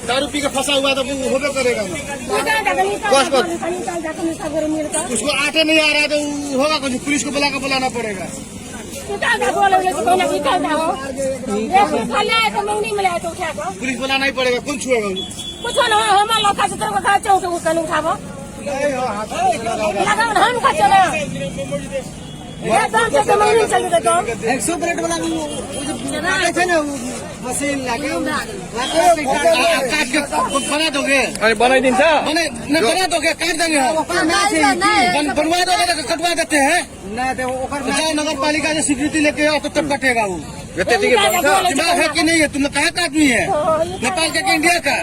दारू पी के फंसा हुआ तो वो होबे करेगा ना। उसको आटे नहीं आ रहा है तो होगा कुछ, पुलिस को बुलाना पड़ेगा। पुलिस बुलाना ही पड़ेगा, कौन छुएगा कुछ ना प्लेट वाला मशीन काट के बना दोगे? अरे बना दिन बना दोगे, काट देंगे हम। बनवा दोगे तो कटवा देते हैं। नगर पालिका से स्वीकृति लेके आओ तो तब कटेगा वो। दिमाग है कि नहीं है? तुमने कहा का आदमी है नेपाल का इंडिया का?